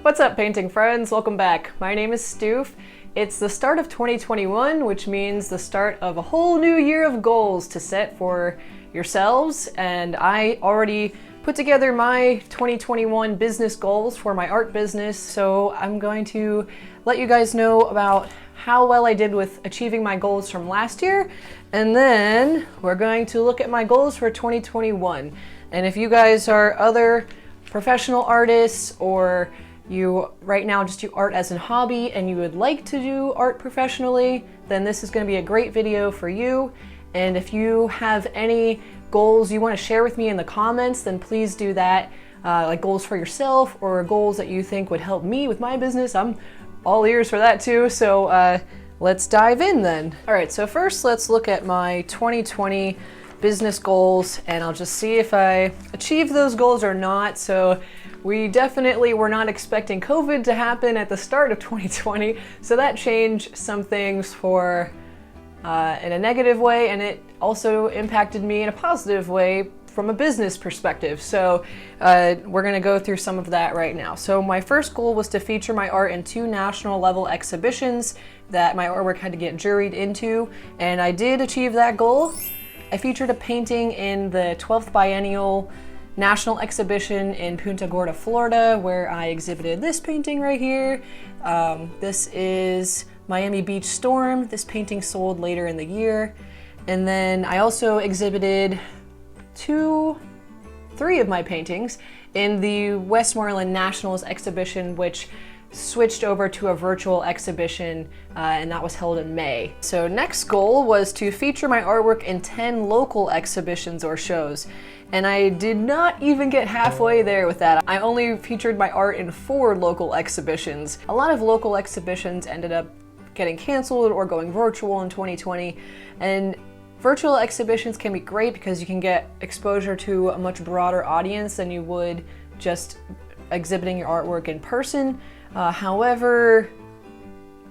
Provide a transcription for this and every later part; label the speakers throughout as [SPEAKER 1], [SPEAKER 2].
[SPEAKER 1] What's up, painting friends? Welcome back. My name is Stoof. It's the start of 2021, which means the start of a whole new year of goals to set for yourselves, and I already put together my 2021 business goals for my art business, so I'm going to let you guys know about how well I did with achieving my goals from last year, and then we're going to look at my goals for 2021. And if you guys are other professional artists, or you right now just do art as a hobby and you would like to do art professionally, then this is going to be a great video for you. And if you have any goals you want to share with me in the comments, then please do that. Like goals for yourself or goals that you think would help me with my business. I'm all ears for that too. So let's dive in then. All right, so first let's look at my 2020 business goals, and I'll just see if I achieve those goals or not. So we definitely were not expecting COVID to happen at the start of 2020, so that changed some things for in a negative way, and it also impacted me in a positive way from a business perspective. So we're gonna go through some of that right now. So my first goal was to feature my art in 2 national level exhibitions that my artwork had to get juried into, and I did achieve that goal. I featured a painting in the 12th Biennial National Exhibition in Punta Gorda, Florida, where I exhibited this painting right here. This is Miami Beach Storm. This painting sold later in the year. And then I also exhibited 3 of my paintings in the Westmoreland Nationals exhibition, which switched over to a virtual exhibition, and that was held in May. So next goal was to feature my artwork in 10 local exhibitions or shows. And I did not even get halfway there with that. I only featured my art in 4 local exhibitions. A lot of local exhibitions ended up getting canceled or going virtual in 2020. And virtual exhibitions can be great because you can get exposure to a much broader audience than you would just exhibiting your artwork in person. However,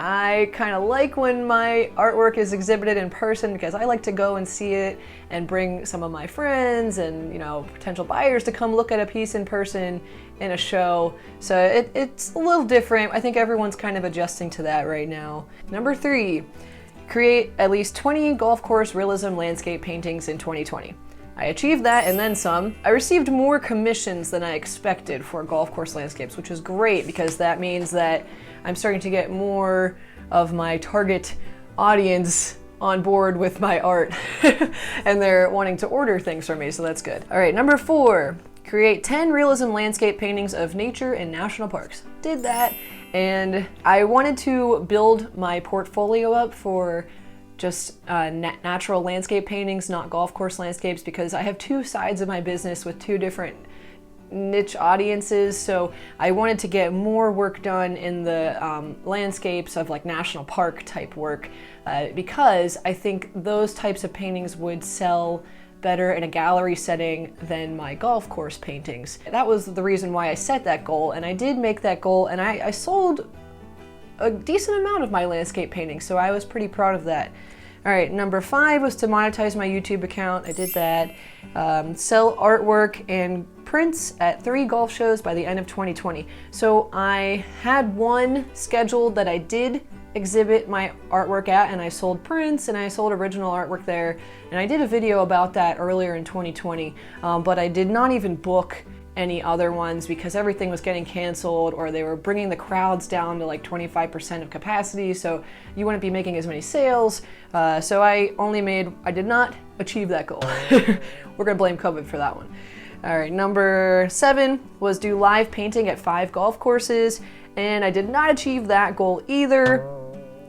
[SPEAKER 1] I kind of like when my artwork is exhibited in person because I like to go and see it and bring some of my friends and, you know, potential buyers to come look at a piece in person in a show. So it's a little different. I think everyone's kind of adjusting to that right now. Number 3, create at least 20 golf course realism landscape paintings in 2020. I achieved that and then some. I received more commissions than I expected for golf course landscapes, which is great because that means that I'm starting to get more of my target audience on board with my art and they're wanting to order things from me, so that's good. All right, number 4, create 10 realism landscape paintings of nature in national parks. Did that, and I wanted to build my portfolio up for just natural landscape paintings, not golf course landscapes, because I have 2 sides of my business with 2 different niche audiences. So I wanted to get more work done in the landscapes of like national park type work, because I think those types of paintings would sell better in a gallery setting than my golf course paintings. That was the reason why I set that goal, and I did make that goal, and I sold a decent amount of my landscape paintings, so I was pretty proud of that. All right, number 5 was to monetize my YouTube account. I did that. Sell artwork and prints at 3 golf shows by the end of 2020. So I had one scheduled that I did exhibit my artwork at, and I sold prints and I sold original artwork there, and I did a video about that earlier in 2020, but I did not even book any other ones because everything was getting canceled or they were bringing the crowds down to like 25% of capacity, so you wouldn't be making as many sales. So I did not achieve that goal. We're gonna blame COVID for that one. All right, number 7 was do live painting at 5 golf courses, and I did not achieve that goal either.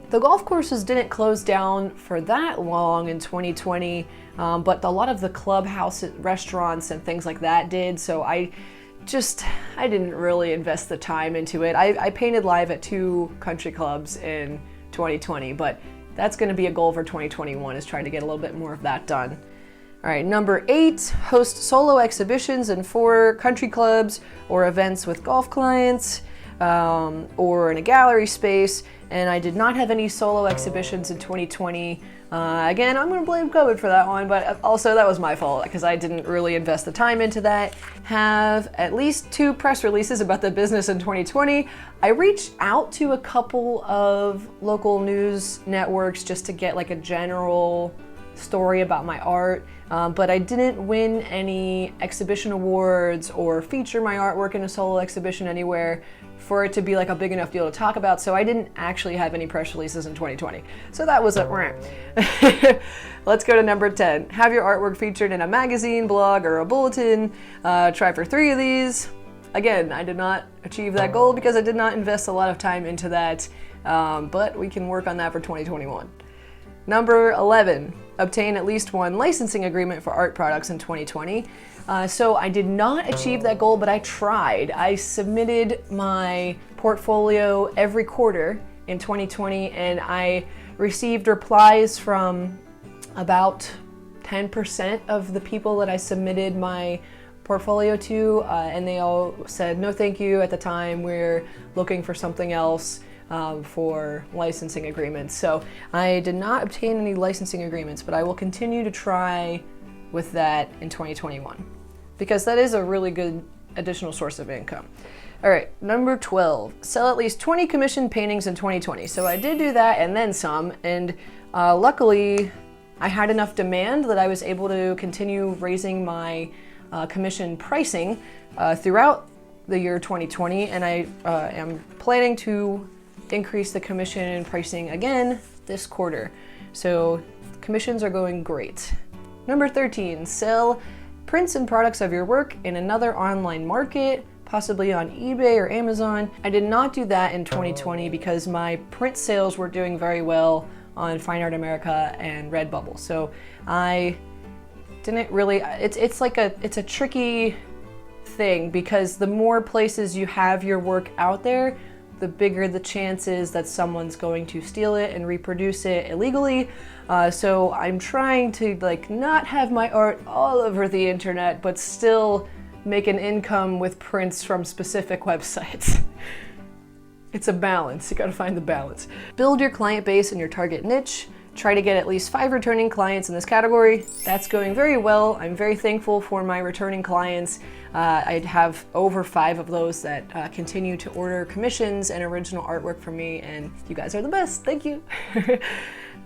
[SPEAKER 1] The golf courses didn't close down for that long in 2020, but a lot of the clubhouse restaurants and things like that did, so I didn't really invest the time into it. I painted live at 2 country clubs in 2020, but that's gonna be a goal for 2021, is trying to get a little bit more of that done. All right, number 8, host solo exhibitions in 4 country clubs or events with golf clients, or in a gallery space. And I did not have any solo exhibitions in 2020. Again, I'm going to blame COVID for that one, but also that was my fault because I didn't really invest the time into that. Have at least 2 press releases about the business in 2020. I reached out to a couple of local news networks just to get like a general story about my art, but I didn't win any exhibition awards or feature my artwork in a solo exhibition anywhere for it to be like a big enough deal to talk about, so I didn't actually have any press releases in 2020. So that was a rant. Let's go to number 10. Have your artwork featured in a magazine, blog, or a bulletin. Try for 3 of these. Again, I did not achieve that goal because I did not invest a lot of time into that, but we can work on that for 2021. Number 11, obtain at least 1 licensing agreement for art products in 2020. So I did not achieve that goal, but I tried. I submitted my portfolio every quarter in 2020, and I received replies from about 10% of the people that I submitted my portfolio to, and they all said, no thank you at the time, we're looking for something else. For licensing agreements. So I did not obtain any licensing agreements, but I will continue to try with that in 2021 because that is a really good additional source of income. All right, number 12, sell at least 20 commissioned paintings in 2020. So I did do that and then some, and luckily I had enough demand that I was able to continue raising my commission pricing throughout the year 2020, and I am planning to increase the commission pricing again this quarter. So commissions are going great. Number 13, sell prints and products of your work in another online market, possibly on eBay or Amazon. I did not do that in 2020 because my print sales were doing very well on Fine Art America and Redbubble. So I didn't really, it's a tricky thing because the more places you have your work out there, the bigger the chances that someone's going to steal it and reproduce it illegally. So I'm trying to like not have my art all over the internet, but still make an income with prints from specific websites. It's a balance, you gotta find the balance. Build your client base in your target niche. Try to get at least 5 returning clients in this category. That's going very well. I'm very thankful for my returning clients. I have over 5 of those that continue to order commissions and original artwork from me, and you guys are the best. Thank you.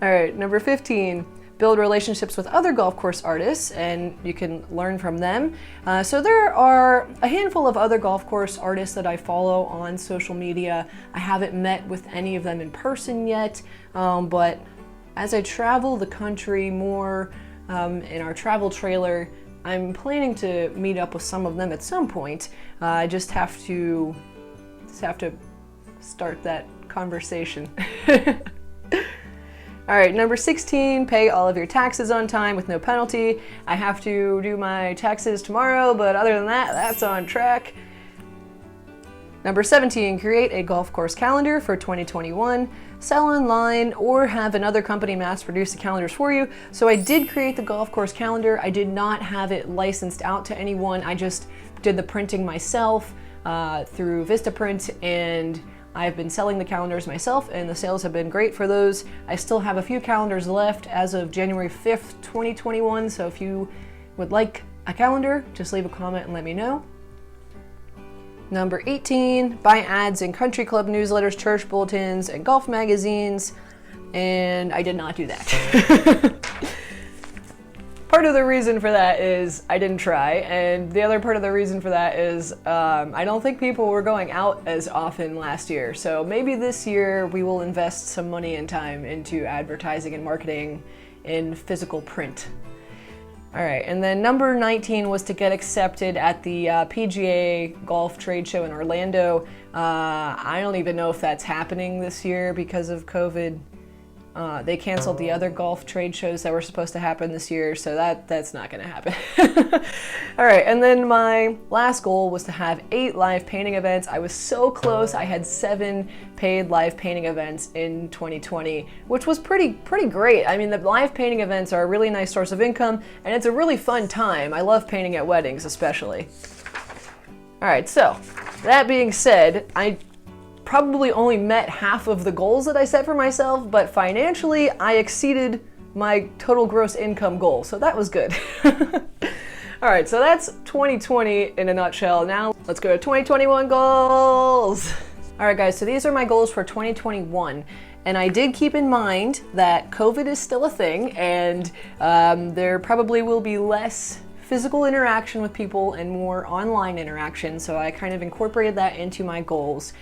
[SPEAKER 1] All right, number 15, build relationships with other golf course artists, and you can learn from them. So there are a handful of other golf course artists that I follow on social media. I haven't met with any of them in person yet, but as I travel the country more in our travel trailer, I'm planning to meet up with some of them at some point. I just have to start that conversation. All right, number 16, pay all of your taxes on time with no penalty. I have to do my taxes tomorrow, but other than that, that's on track. Number 17, create a golf course calendar for 2021. Sell online or have another company mass produce the calendars for you. So I did create the golf course calendar. I did not have it licensed out to anyone. I just did the printing myself through Vistaprint, and I've been selling the calendars myself, and the sales have been great for those. I still have a few calendars left as of January 5th, 2021. So if you would like a calendar, just leave a comment and let me know. Number 18, buy ads in country club newsletters, church bulletins, and golf magazines. And I did not do that. Part of the reason for that is I didn't try, and the other part of the reason for that is I don't think people were going out as often last year. So maybe this year we will invest some money and time into advertising and marketing in physical print. All right, and then number 19 was to get accepted at the PGA Golf Trade show in Orlando. I don't even know if that's happening this year because of COVID. They canceled the other golf trade shows that were supposed to happen this year, so that's not gonna happen. All right, and then my last goal was to have 8 live painting events. I was so close. I had 7 paid live painting events in 2020, which was pretty great. I mean, the live painting events are a really nice source of income, and it's a really fun time. I love painting at weddings, especially. All right, so that being said, I probably only met half of the goals that I set for myself, but financially I exceeded my total gross income goal, so that was good. All right, so that's 2020 in a nutshell. Now let's go to 2021 goals. All right, guys, so these are my goals for 2021. And I did keep in mind that COVID is still a thing, and there probably will be less physical interaction with people and more online interaction. So I kind of incorporated that into my goals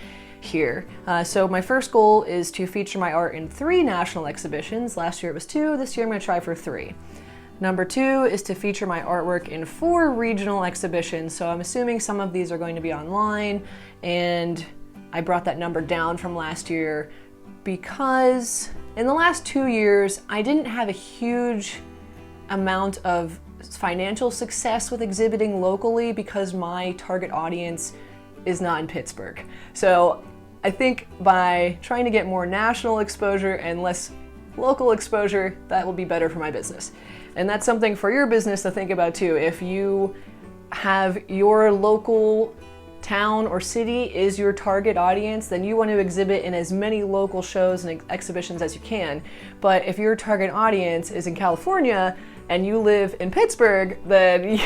[SPEAKER 1] here. So my first goal is to feature my art in 3 national exhibitions. Last year it was 2, this year I'm gonna try for 3. Number 2 is to feature my artwork in 4 regional exhibitions. So I'm assuming some of these are going to be online, and I brought that number down from last year because in the last 2 years, I didn't have a huge amount of financial success with exhibiting locally because my target audience is not in Pittsburgh. So I think by trying to get more national exposure and less local exposure, that will be better for my business. And that's something for your business to think about too. If you have your local town or city is your target audience, then you want to exhibit in as many local shows and exhibitions as you can. But if your target audience is in California and you live in Pittsburgh, then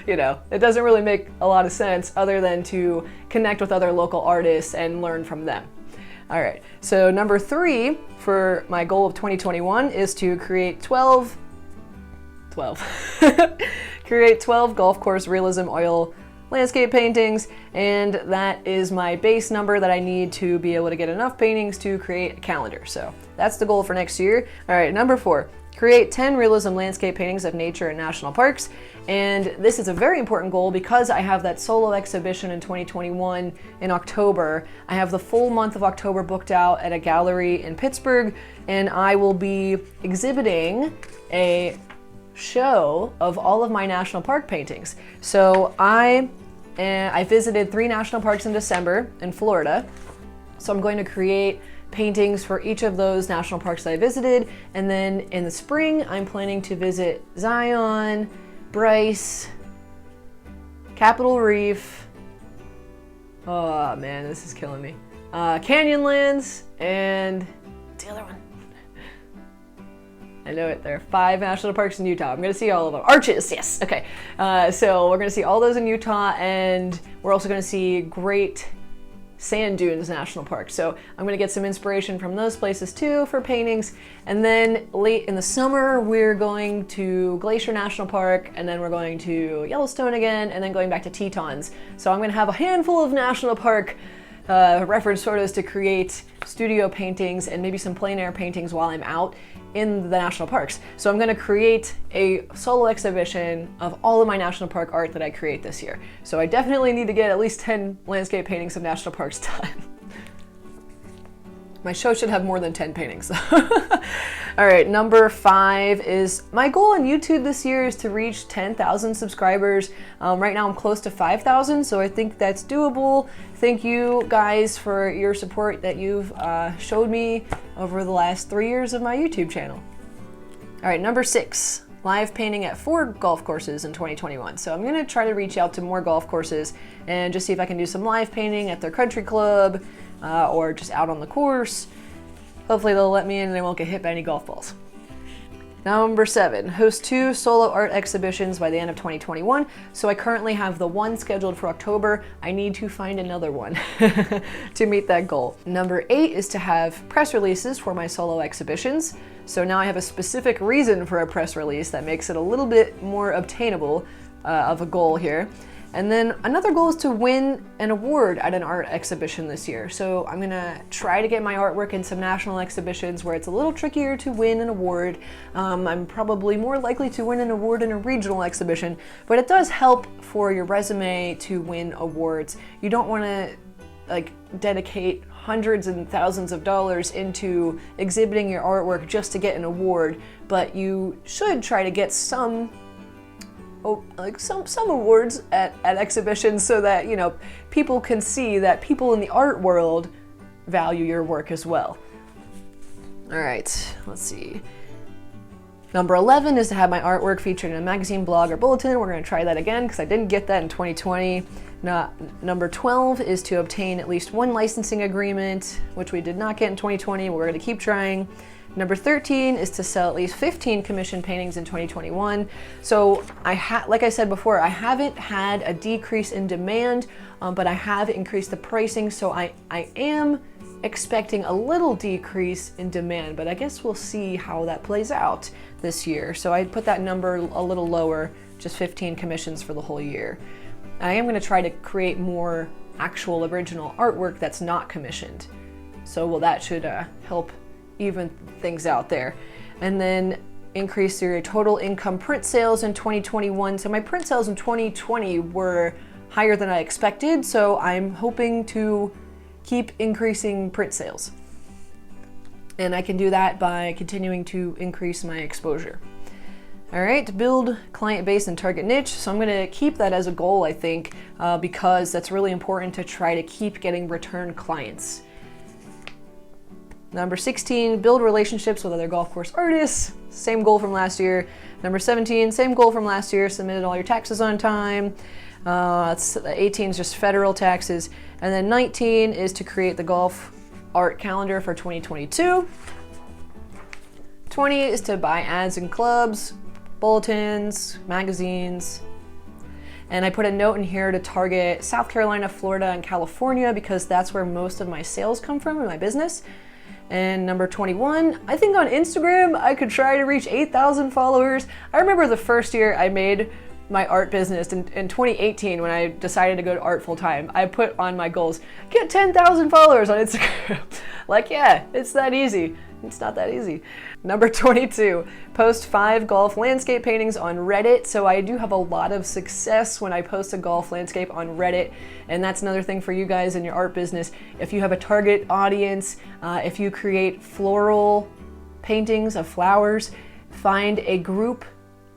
[SPEAKER 1] you know, it doesn't really make a lot of sense other than to connect with other local artists and learn from them. All right, so number 3 for my goal of 2021 is to create 12 create 12 golf course realism oil landscape paintings, and that is my base number that I need to be able to get enough paintings to create a calendar. So that's the goal for next year. All right, number 4, create 10 realism landscape paintings of nature and national parks. And this is a very important goal because I have that solo exhibition in 2021 in October. I have the full month of October booked out at a gallery in Pittsburgh, and I will be exhibiting a show of all of my national park paintings. So I visited 3 national parks in December in Florida. So I'm going to create paintings for each of those national parks that I visited. And then in the spring, I'm planning to visit Zion, Bryce, Capitol Reef. Oh man, this is killing me. Canyonlands, and the other one. I know it. There are 5 national parks in Utah. I'm going to see all of them. Arches, yes. Okay. So we're going to see all those in Utah, and we're also going to see Great Sand Dunes National Park. So I'm going to get some inspiration from those places too for paintings. And then late in the summer, we're going to Glacier National Park, and then we're going to Yellowstone again, and then going back to Tetons. So I'm going to have a handful of national park reference photos to create studio paintings and maybe some plein air paintings while I'm out in the national parks. So I'm going to create a solo exhibition of all of my national park art that I create this year. So I definitely need to get at least 10 landscape paintings of national parks done. My show should have more than 10 paintings. All right, number 5 is my goal on YouTube this year is to reach 10,000 subscribers. Right now I'm close to 5,000, so I think that's doable. Thank you guys for your support that you've showed me over the last 3 years of my YouTube channel. All right, number 6, live painting at 4 golf courses in 2021. So I'm gonna try to reach out to more golf courses and just see if I can do some live painting at their country club or just out on the course. Hopefully they'll let me in and I won't get hit by any golf balls. Number 7, host 2 solo art exhibitions by the end of 2021. So I currently have the one scheduled for October. I need to find another one to meet that goal. Number 8 is to have press releases for my solo exhibitions. So now I have a specific reason for a press release that makes it a little bit more obtainable of a goal here. And then another goal is to win an award at an art exhibition this year. So I'm gonna try to get my artwork in some national exhibitions where it's a little trickier to win an award. I'm probably more likely to win an award in a regional exhibition, but it does help for your resume to win awards. You don't wanna dedicate hundreds and thousands of dollars into exhibiting your artwork just to get an award, but you should try to get some awards at exhibitions so that, you know, people can see that people in the art world value your work as well. All right, let's see. Number 11 is to have my artwork featured in a magazine, blog, or bulletin. We're gonna try that again because I didn't get that in 2020. Number 12 is to obtain at least one licensing agreement, which we did not get in 2020. We're gonna keep trying. Number 13 is to sell at least 15 commission paintings in 2021. So like I said before, I haven't had a decrease in demand, but I have increased the pricing. So I am expecting a little decrease in demand, but I guess we'll see how that plays out this year. So I put that number a little lower, just 15 commissions for the whole year. I am going to try to create more actual original artwork that's not commissioned. So that should help even things out there. And then increase your total income print sales in 2021. So my print sales in 2020 were higher than I expected, so I'm hoping to keep increasing print sales. And I can do that by continuing to increase my exposure. All right, build client base and target niche. So I'm gonna keep that as a goal, I think, because that's really important to try to keep getting return clients. Number 16, build relationships with other golf course artists. Same goal from last year. Number 17, same goal from last year. Submitted all your taxes on time. 18 is just federal taxes. And then 19 is to create the golf art calendar for 2022. 20 is to buy ads in clubs, bulletins, magazines. And I put a note in here to target South Carolina, Florida, and California because that's where most of my sales come from in my business. And number 21, I think on Instagram, I could try to reach 8,000 followers. I remember the first year I made my art business in 2018 when I decided to go to art full time. I put on my goals, get 10,000 followers on Instagram. Like, yeah, it's that easy. It's not that easy. Number 22, post 5 golf landscape paintings on Reddit. So I do have a lot of success when I post a golf landscape on Reddit. And that's another thing for you guys in your art business. If you have a target audience, if you create floral paintings of flowers, find a group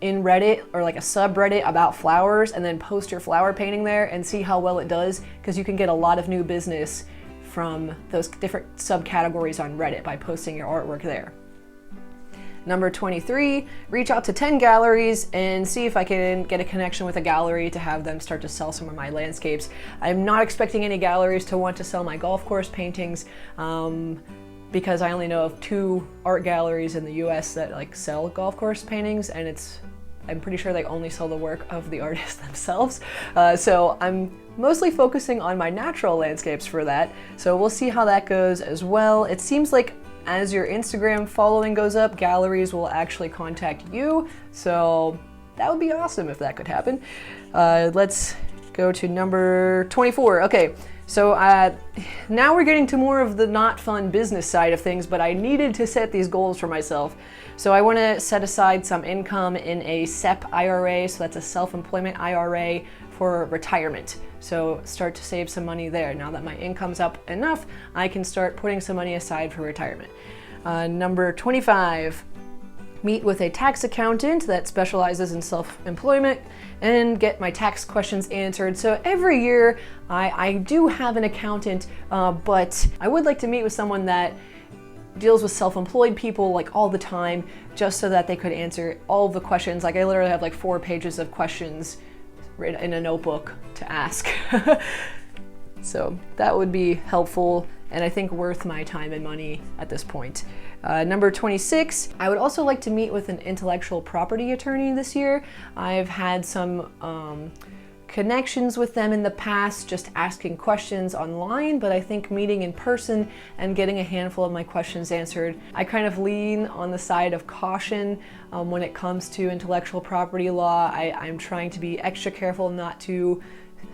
[SPEAKER 1] in Reddit or like a subreddit about flowers and then post your flower painting there and see how well it does, because you can get a lot of new business from those different subcategories on Reddit by posting your artwork there. Number 23, reach out to 10 galleries and see if I can get a connection with a gallery to have them start to sell some of my landscapes. I'm not expecting any galleries to want to sell my golf course paintings because I only know of 2 art galleries in the US that like sell golf course paintings, and I'm pretty sure they only sell the work of the artists themselves. So I'm mostly focusing on my natural landscapes for that. So we'll see how that goes as well. It seems like as your Instagram following goes up, galleries will actually contact you. So that would be awesome if that could happen. Let's go to number 24. Okay, so now we're getting to more of the not fun business side of things, but I needed to set these goals for myself. So I want to set aside some income in a SEP IRA, so that's a self-employment IRA for retirement. So start to save some money there. Now that my income's up enough, I can start putting some money aside for retirement. Number 25, meet with a tax accountant that specializes in self-employment and get my tax questions answered. So every year I do have an accountant, but I would like to meet with someone that deals with self-employed people like all the time, just so that they could answer all of the questions. Like I literally have like 4 pages of questions written in a notebook to ask. So that would be helpful and I think worth my time and money at this point. Number 26, I would also like to meet with an intellectual property attorney this year. I've had some connections with them in the past, just asking questions online, but I think meeting in person and getting a handful of my questions answered. I kind of lean on the side of caution when it comes to intellectual property law. I'm trying to be extra careful not to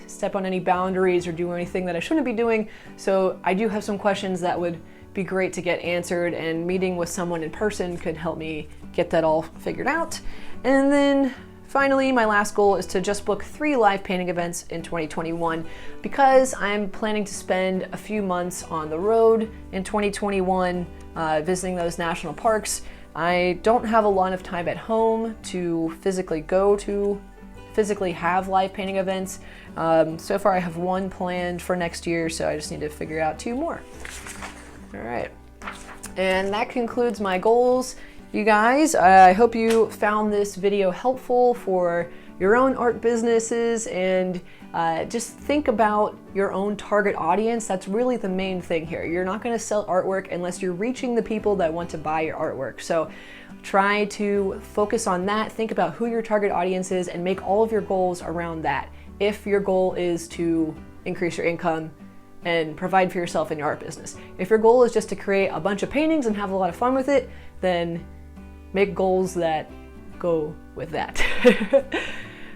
[SPEAKER 1] step on any boundaries or do anything that I shouldn't be doing. So I do have some questions that would be great to get answered, and meeting with someone in person could help me get that all figured out. And then finally, my last goal is to just book 3 live painting events in 2021 because I'm planning to spend a few months on the road in 2021 visiting those national parks. I don't have a lot of time at home to physically have live painting events. So far I have 1 planned for next year, so I just need to figure out 2 more. All right, and that concludes my goals. You guys, I hope you found this video helpful for your own art businesses and just think about your own target audience. That's really the main thing here. You're not going to sell artwork unless you're reaching the people that want to buy your artwork. So try to focus on that. Think about who your target audience is and make all of your goals around that. If your goal is to increase your income and provide for yourself in your art business. If your goal is just to create a bunch of paintings and have a lot of fun with it, then make goals that go with that.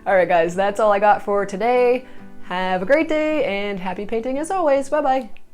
[SPEAKER 1] All right, guys, that's all I got for today. Have a great day and happy painting as always. Bye-bye.